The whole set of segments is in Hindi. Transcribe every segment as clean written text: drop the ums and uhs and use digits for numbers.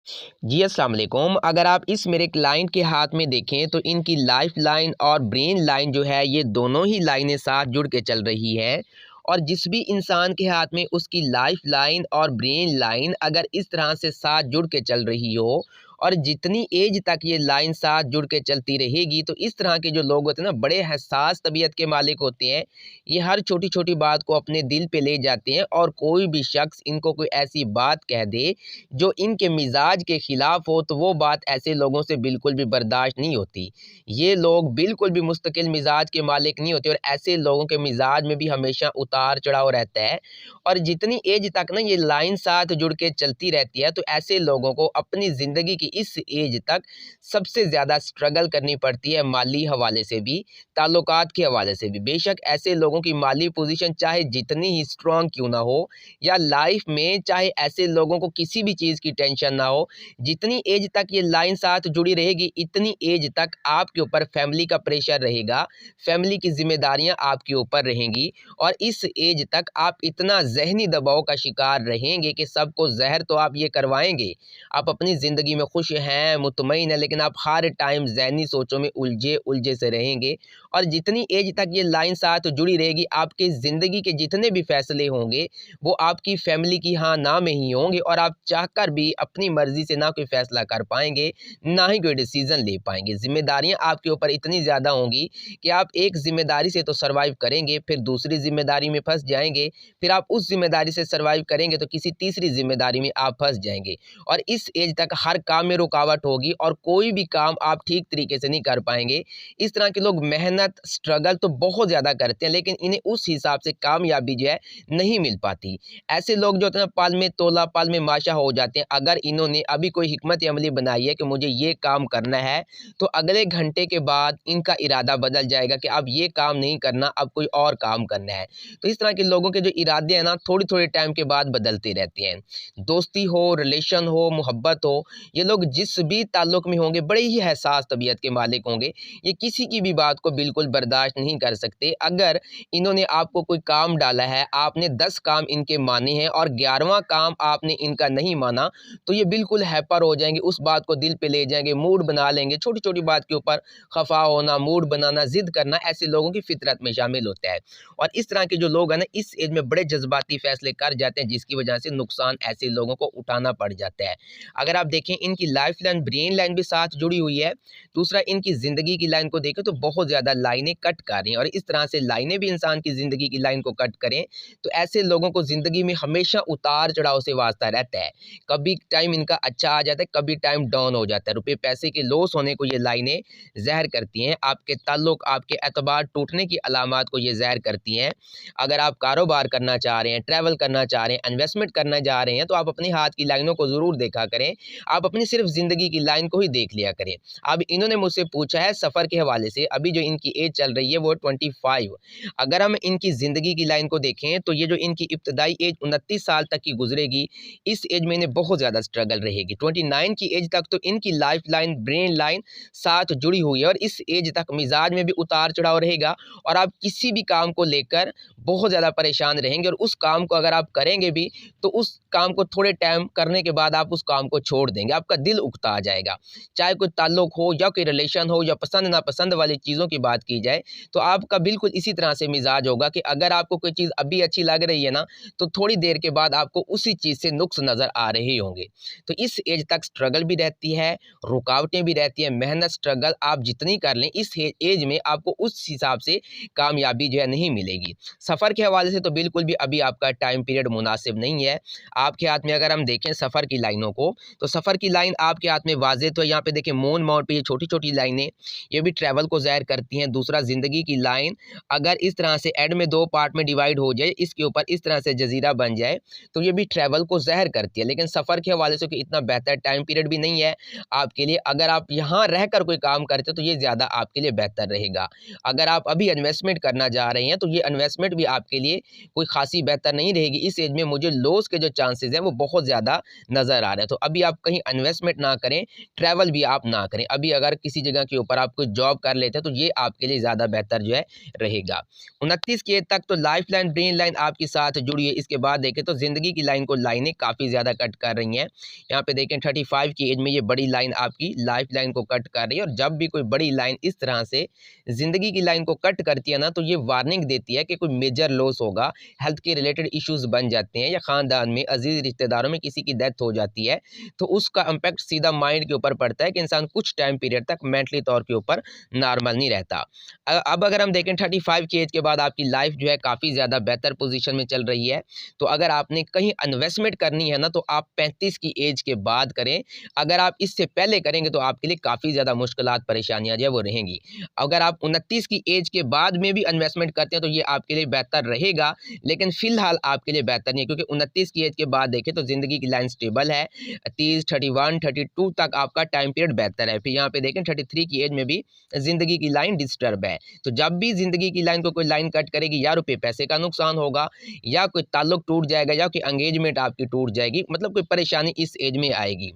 जी अस्सलाम वालेकुम। अगर आप इस मेरे क्लाइंट के हाथ में देखें तो इनकी लाइफ लाइन और ब्रेन लाइन जो है ये दोनों ही लाइनें साथ जुड़ के चल रही है। और जिस भी इंसान के हाथ में उसकी लाइफ लाइन और ब्रेन लाइन अगर इस तरह से साथ जुड़ के चल रही हो और जितनी एज तक ये लाइन साथ जुड़ के चलती रहेगी तो इस तरह के जो लोग होते हैं ना, बड़े हसास तबीयत के मालिक होते हैं। ये हर छोटी छोटी बात को अपने दिल पे ले जाते हैं और कोई भी शख्स इनको कोई ऐसी बात कह दे जो इनके मिजाज के खिलाफ हो तो वो बात ऐसे लोगों से बिल्कुल भी बर्दाश्त नहीं होती। ये लोग बिल्कुल भी मुस्तकिल मिजाज के मालिक नहीं होते और ऐसे लोगों के मिजाज में भी हमेशा उतार चढ़ाव रहता है। और जितनी एज तक ना ये लाइन साथ जुड़ के चलती रहती है तो ऐसे लोगों को अपनी ज़िंदगी की इस एज तक सबसे ज़्यादा स्ट्रगल करनी पड़ती है, माली हवाले से भी, ताल्लुकात के हवाले से भी। बेशक ऐसे लोगों की माली पोजीशन चाहे जितनी ही स्ट्रॉन्ग क्यों ना हो या लाइफ में चाहे ऐसे लोगों को किसी भी चीज़ की टेंशन ना हो, जितनी एज तक ये लाइन साथ जुड़ी रहेगी इतनी एज तक आपके ऊपर फैमिली का प्रेशर रहेगा, फैमिली की जिम्मेदारियां आपके ऊपर रहेंगी। और इस एज तक आप इतना जहनी दबाव का शिकार रहेंगे कि सबको जहर तो आप ये करवाएंगे, आप अपनी ज़िंदगी में खुश हैं, मुतमईन हैं, लेकिन आप हर टाइम जहनी सोचों में उलझे उलझे से रहेंगे। और जितनी एज तक ये लाइन साथ जुड़ी रहेगी आपकी ज़िंदगी के जितने भी फैसले होंगे वो आपकी फैमिली की हाँ ना में ही होंगे और आप चाहकर भी अपनी मर्जी से ना कोई फैसला कर पाएंगे, ना ही कोई डिसीजन ले पाएंगे। जिम्मेदारियां आपके ऊपर इतनी ज़्यादा होंगी कि आप एक जिम्मेदारी से तो सर्वाइव करेंगे, फिर दूसरी जिम्मेदारी में फंस जाएंगे, फिर आप उस जिम्मेदारी से सर्वाइव करेंगे तो किसी तीसरी जिम्मेदारी में आप फंस जाएंगे। और इस एज तक हर काम में रुकावट होगी और कोई भी काम आप ठीक तरीके से नहीं कर पाएंगे। इस तरह के लोग मेहनत स्ट्रगल तो बहुत ज़्यादा करते हैं लेकिन इन्हें उस हिसाब से कामयाबी जो है नहीं मिल पाती। ऐसे लोग जो होते हैं पल में तोला पल में माशा हो जाते हैं। अगर इन्होंने अभी कोई हिकमत अमली बनाई है कि मुझे ये काम करना है तो अगले घंटे के बाद इनका इरादा बदल जाएगा कि अब ये काम नहीं करना, अब कोई और काम करना है। तो इस तरह के लोगों के जो इरादे हैं ना थोड़ी थोड़ी टाइम के बाद बदलते रहते हैं। दोस्ती हो, रिलेशन हो, मोहब्बत हो, ये लोग जिस भी ताल्लुक में होंगे बड़े ही हसास तबीयत के मालिक होंगे। ये किसी की भी बात को बिल्कुल बर्दाश्त नहीं कर सकते। अगर इन्होंने आपको कोई काम डाला है, आपने 10 काम इनके माने हैं और 11वां काम आपने इनका नहीं माना तो ये बिल्कुल हैपर हो जाएंगे, उस बात को दिल पे ले जाएंगे, मूड बना लेंगे। छोटी छोटी बात के ऊपर खफा होना, मूड बनाना, जिद करना ऐसे लोगों की फितरत में शामिल होता है। और इस तरह के जो लोग हैं ना इस एज में बड़े जज्बाती फैसले कर जाते हैं जिसकी वजह से नुकसान ऐसे लोगों को उठाना पड़ जाता है। अगर आप देखें इनकी लाइफ लाइन ब्रेन लाइन भी साथ जुड़ी हुई है। दूसरा इनकी ज़िंदगी की लाइन को देखें तो बहुत ज़्यादा लाइनें कट कर रही हैं और इस तरह से लाइनें भी इंसान की ज़िंदगी की लाइन को कट करें तो ऐसे लोगों को ज़िंदगी में हमेशा उतार चढ़ाव से वास्ता रहता है। कभी टाइम इनका अच्छा आ जाता है, कभी टाइम डाउन हो जाता है। रुपये पैसे के लॉस होने को ये लाइनें ज़हर करती हैं, आपके ताल्लुक आपके एतबार टूटने की अलामात को ये ज़हर करती हैं। अगर आप कारोबार करना चाह रहे हैं, ट्रैवल करना चाह रहे हैं, इन्वेस्टमेंट करना चाह रहे हैं तो आप अपने हाथ की लाइनों को ज़रूर देखा करें। आप अपनी सिर्फ ज़िंदगी की लाइन को ही देख लिया करें। अब इन्होंने मुझसे पूछा है सफ़र के हवाले से, अभी जो इनकी एज चल रही है वो 25। अगर हम इनकी ज़िंदगी की लाइन को देखें तो ये जो इनकी इब्तदाई एज 29 साल तक की गुजरेगी, इस एज में इन्हें बहुत ज़्यादा स्ट्रगल रहेगी। 29 की एज तक तो इनकी लाइफ लाइन ब्रेन लाइन साथ जुड़ी हुई है और इस एज तक मिजाज में भी उतार चढ़ाव रहेगा और आप किसी भी काम को लेकर बहुत ज़्यादा परेशान रहेंगे और उस काम को अगर आप करेंगे भी तो उस काम को थोड़े टाइम करने के बाद आप उस काम को छोड़ देंगे, आपका दिल उकता आ जाएगा। चाहे कोई ताल्लुक हो या कोई रिलेशन हो या पसंद नापसंद वाली चीज़ों की बात की जाए तो आपका बिल्कुल इसी तरह से मिजाज होगा कि अगर आपको कोई चीज़ अभी अच्छी लग रही है ना तो थोड़ी देर के बाद आपको उसी चीज़ से नुक्स नज़र आ रहे होंगे। तो इस एज तक स्ट्रगल भी रहती है, रुकावटें भी रहती हैं। मेहनत स्ट्रगल आप जितनी कर लें इस एज में आपको उस हिसाब से कामयाबी जो है नहीं मिलेगी। सफ़र के हवाले से तो बिल्कुल भी अभी आपका टाइम पीरियड मुनासिब नहीं है। आपके हाथ में अगर हम देखें सफ़र की लाइनों को तो सफ़र की लाइन आपके हाथ में वाज़ेह तो यहाँ पे देखिए मून माउंट पे ये छोटी छोटी लाइनें ये भी ट्रैवल को ज़ाहिर करती हैं। दूसरा ज़िंदगी की लाइन अगर इस तरह से एंड में 2 पार्ट में डिवाइड हो जाए, इसके ऊपर इस तरह से जजीरा बन जाए तो ये भी ट्रैवल को ज़ाहिर करती है। लेकिन सफ़र के हवाले से इतना बेहतर टाइम पीरियड भी नहीं है आपके लिए। अगर आप यहाँ रहकर कोई काम करते तो ये ज़्यादा आपके लिए बेहतर रहेगा। अगर आप अभी इन्वेस्टमेंट करना चाह रहे हैं तो ये इन्वेस्टमेंट भी आपके लिए कोई खासी बेहतर नहीं रहेगी। इस एज में मुझे लॉस के जो चांसेस हैं वो बहुत ज़्यादा नज़र आ रहे हैं। तो अभी आप कहीं इन्वेस्ट इन्वेस्टमेंट ना करें, ट्रैवल भी आप ना करें। अभी अगर किसी जगह के ऊपर आप कोई जॉब कर लेते हैं तो ये आपके लिए ज़्यादा बेहतर जो है रहेगा। 29 की एज तक तो लाइफ लाइन, ब्रेन लाइन आपके साथ जुड़ी है। इसके बाद देखें तो ज़िंदगी की लाइन को लाइनें काफ़ी ज़्यादा कट कर रही हैं। यहाँ पे देखें 35 की एज में ये बड़ी लाइन आपकी लाइफ लाइन को कट कर रही है, और जब भी कोई बड़ी लाइन इस तरह से ज़िंदगी की लाइन को कट करती है ना, तो ये वार्निंग देती है कि कोई मेजर लॉस होगा, हेल्थ के रिलेटेड इश्यूज़ बन जाते हैं, या ख़ानदान में अज़ीज़ रिश्तेदारों में किसी की डेथ हो जाती है, तो उसका इम्पैक्ट सीधा माइंड के ऊपर पड़ता है कि इंसान कुछ टाइम पीरियड तक मेंटली तौर के ऊपर नॉर्मल नहीं रहता। अब अगर हम देखें 35 की एज के बाद आपकी लाइफ जो है काफ़ी ज़्यादा बेहतर पोजीशन में चल रही है, तो अगर आपने कहीं इन्वेस्टमेंट करनी है ना, तो आप 35 की एज के बाद करें। अगर आप इससे पहले करेंगे तो आपके लिए काफ़ी ज़्यादा मुश्किलात, परेशानियाँ जो है वो रहेंगी। अगर आप 29 की एज के बाद में भी इन्वेस्टमेंट करते हैं तो ये आपके लिए बेहतर रहेगा, लेकिन फ़िलहाल आपके लिए बेहतर नहीं है, क्योंकि 29 की एज के बाद देखें तो ज़िंदगी की लाइन स्टेबल है। 30, 31, 32 तक आपका टाइम पीरियड बेहतर है। फिर यहाँ पे देखें 33 की एज में भी ज़िंदगी की लाइन डिस्टर्ब है। तो जब भी ज़िंदगी की लाइन को कोई लाइन कट करेगी, या रुपए पैसे का नुकसान होगा, या कोई ताल्लुक टूट जाएगा, या कोई एंगेजमेंट आपकी टूट जाएगी, मतलब कोई परेशानी इस एज में आएगी।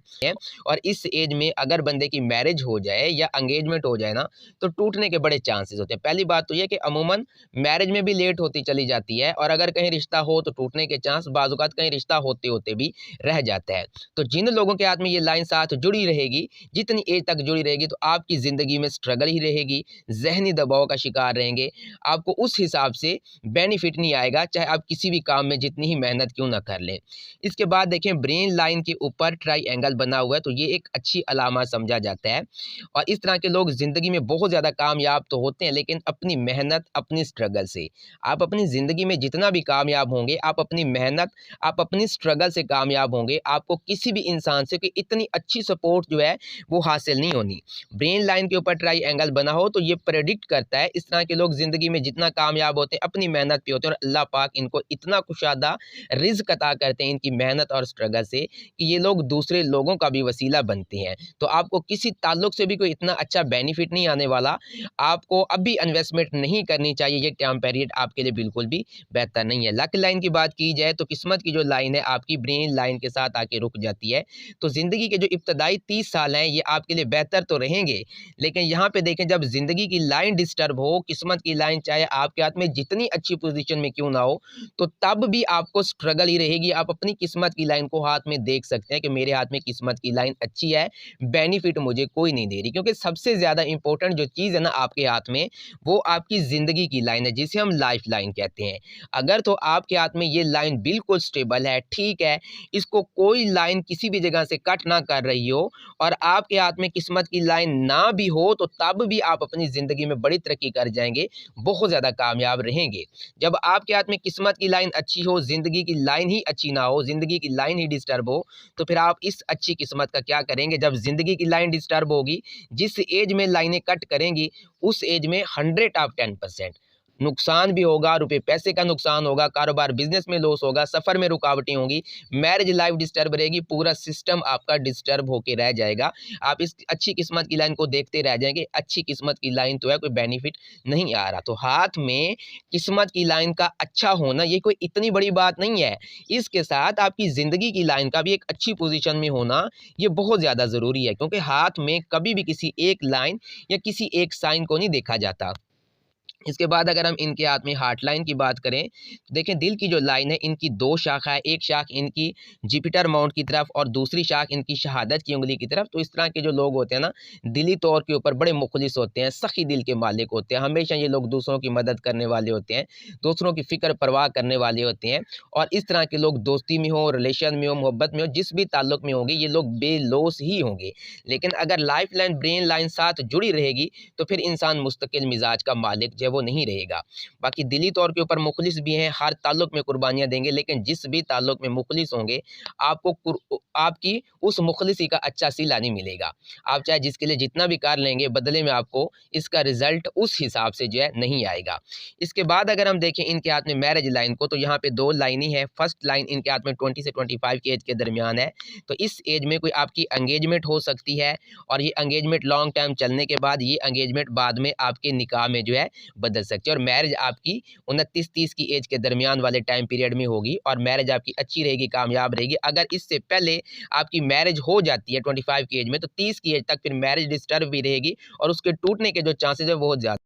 और इस एज में अगर बंदे की मैरिज हो जाए या एंगेजमेंट हो जाए ना, तो टूटने के बड़े चांसेस होते हैं। पहली बात तो ये कि अमूमन मैरिज में भी लेट होती चली जाती है, और अगर कहीं रिश्ता हो तो टूटने के चांस बाज़ औक़ात कहीं रिश्ता होते होते भी रह जाता है। तो जिन लोगों के हाथ में ये लाइन साथ जुड़ी रहेगी, जितनी एज तक जुड़ी रहेगी, तो आपकी ज़िंदगी में स्ट्रगल ही रहेगी, ज़हनी दबाव का शिकार रहेंगे, आपको उस हिसाब से बेनिफिट नहीं आएगा, चाहे आप किसी भी काम में जितनी ही मेहनत क्यों ना कर लें। इसके बाद देखें ब्रेन लाइन के ऊपर ट्रायंगल बना हुआ है, तो ये एक अच्छी अलामत समझा जाता है, और इस तरह के लोग ज़िंदगी में बहुत ज़्यादा कामयाब तो होते हैं, लेकिन अपनी मेहनत, अपनी स्ट्रगल से। आप अपनी ज़िंदगी में जितना भी कामयाब होंगे, आप अपनी मेहनत, आप अपनी स्ट्रगल से कामयाब होंगे। आपको किसी भी इंसान से कि इतनी अच्छी सपोर्ट जो है वो हासिल नहीं होनी। ब्रेन लाइन के ऊपर ट्रायंगल बना हो तो ये प्रेडिक्ट करता है इस तरह के लोग ज़िंदगी में जितना कामयाब होते हैं, अपनी मेहनत पे होते हैं, और अल्लाह पाक इनको इतना कुशादा रिज़्क अता करते हैं इनकी मेहनत और स्ट्रगल से, कि ये लोग दूसरे लोगों का भी वसीला बनते हैं। तो आपको किसी ताल्लुक से भी कोई इतना अच्छा बेनिफिट नहीं आने वाला। आपको अभी इन्वेस्टमेंट नहीं करनी चाहिए, ये टाइम पीरियड आपके लिए बिल्कुल भी बेहतर नहीं है। लक लाइन की बात की जाए तो किस्मत की जो लाइन है आपकी ब्रेन लाइन के साथ आके रुक जाती है। तो ज़िंदगी के जो इब्तदाई 30 साल हैं ये आपके लिए बेहतर तो रहेंगे, लेकिन यहाँ पे देखें जब ज़िंदगी की लाइन डिस्टर्ब हो, किस्मत की लाइन चाहे आपके हाथ में जितनी अच्छी पोजीशन में क्यों ना हो, तो तब भी आपको स्ट्रगल ही रहेगी। आप अपनी किस्मत की लाइन को हाथ में देख सकते हैं कि मेरे हाथ में किस्मत की लाइन अच्छी है, बेनिफिट मुझे कोई नहीं दे रही, क्योंकि सबसे ज़्यादा इंपॉर्टेंट जो चीज़ है ना आपके हाथ में, वो आपकी ज़िंदगी की लाइन है, जिसे हम लाइफ लाइन कहते हैं। अगर तो आपके हाथ में ये लाइन बिल्कुल स्टेबल है, ठीक है, इसको कोई लाइन किसी भी जगह से कट ना कर रही हो, और आपके हाथ में किस्मत की लाइन ना भी हो, तो तब भी आप अपनी ज़िंदगी में बड़ी तरक्की कर जाएंगे, बहुत ज़्यादा कामयाब रहेंगे। जब आपके हाथ में किस्मत की लाइन अच्छी हो, ज़िंदगी की लाइन ही अच्छी ना हो, ज़िंदगी की लाइन ही डिस्टर्ब हो, तो फिर आप इस अच्छी किस्मत का क्या करेंगे? जब ज़िंदगी की लाइन डिस्टर्ब होगी, जिस एज में लाइनें कट करेंगी, उस एज में 100 ऑफ 10% नुकसान भी होगा, रुपए पैसे का नुकसान होगा, कारोबार बिजनेस में लॉस होगा, सफ़र में रुकावटें होंगी, मैरिज लाइफ डिस्टर्ब रहेगी, पूरा सिस्टम आपका डिस्टर्ब होके रह जाएगा। आप इस अच्छी किस्मत की लाइन को देखते रह जाएंगे। अच्छी किस्मत की लाइन तो है, कोई बेनिफिट नहीं आ रहा। तो हाथ में किस्मत की लाइन का अच्छा होना ये कोई इतनी बड़ी बात नहीं है। इसके साथ आपकी ज़िंदगी की लाइन का भी एक अच्छी पोजीशन में होना ये बहुत ज़्यादा ज़रूरी है, क्योंकि हाथ में कभी भी किसी एक लाइन या किसी एक साइन को नहीं देखा जाता। इसके बाद अगर हम इनके हाथ में हार्ट लाइन की बात करें, तो देखें दिल की जो लाइन है इनकी 2 शाखा है, एक शाख इनकी जुपिटर माउंट की तरफ और दूसरी शाख इनकी शहादत की उंगली की तरफ। तो इस तरह के जो लोग होते हैं ना, दिली तौर के ऊपर बड़े मुखलिस होते हैं, सखी दिल के मालिक होते हैं, हमेशा ये लोग दूसरों की मदद करने वाले होते हैं, दूसरों की फ़िक्र परवाह करने वाले होते हैं, और इस तरह के लोग दोस्ती में हो, रिलेशन में हो, मोहब्बत में हो, जिस भी ताल्लुक में होंगे ये लोग बेलौस ही होंगे। लेकिन अगर लाइफ लाइन, ब्रेन लाइन साथ जुड़ी रहेगी, तो फिर इंसान मुस्तकिल मिजाज का मालिक जो है वो नहीं रहेगा। बाकी दिली तौर के ऊपर मुखलिस भी हैं, हर ताल्लुक में कुर्बानियाँ देंगे, लेकिन जिस भी ताल्लुक में मुखलिस होंगे, आपकी उस मुखलिसी का अच्छा सिला नहीं मिलेगा। आप चाहे जिसके लिए जितना भी कर लेंगे, बदले में आपको इसका रिजल्ट उस हिसाब से जो है नहीं आएगा। इसके बाद अगर हम देखें इनके हाथ में मैरिज लाइन को, तो यहाँ पे 2 लाइन ही है। फर्स्ट लाइन इनके हाथ में 20 से 25 की एज के दरमियान है। तो इस एज में कोई आपकी एंगेजमेंट हो सकती है, और ये एंगेजमेंट लॉन्ग टाइम चलने के बाद ये एंगेजमेंट बाद में आपके निकाह में जो है बदल सकती है। और मैरिज आपकी 29-30 की एज के दरमियान वाले टाइम पीरियड में होगी और मैरिज आपकी अच्छी रहेगी, कामयाब रहेगी। अगर इससे पहले आपकी मैरिज हो जाती है 25 की एज में, तो 30 की एज तक फिर मैरिज डिस्टर्ब भी रहेगी और उसके टूटने के जो चांसेस है बहुत ज़्यादा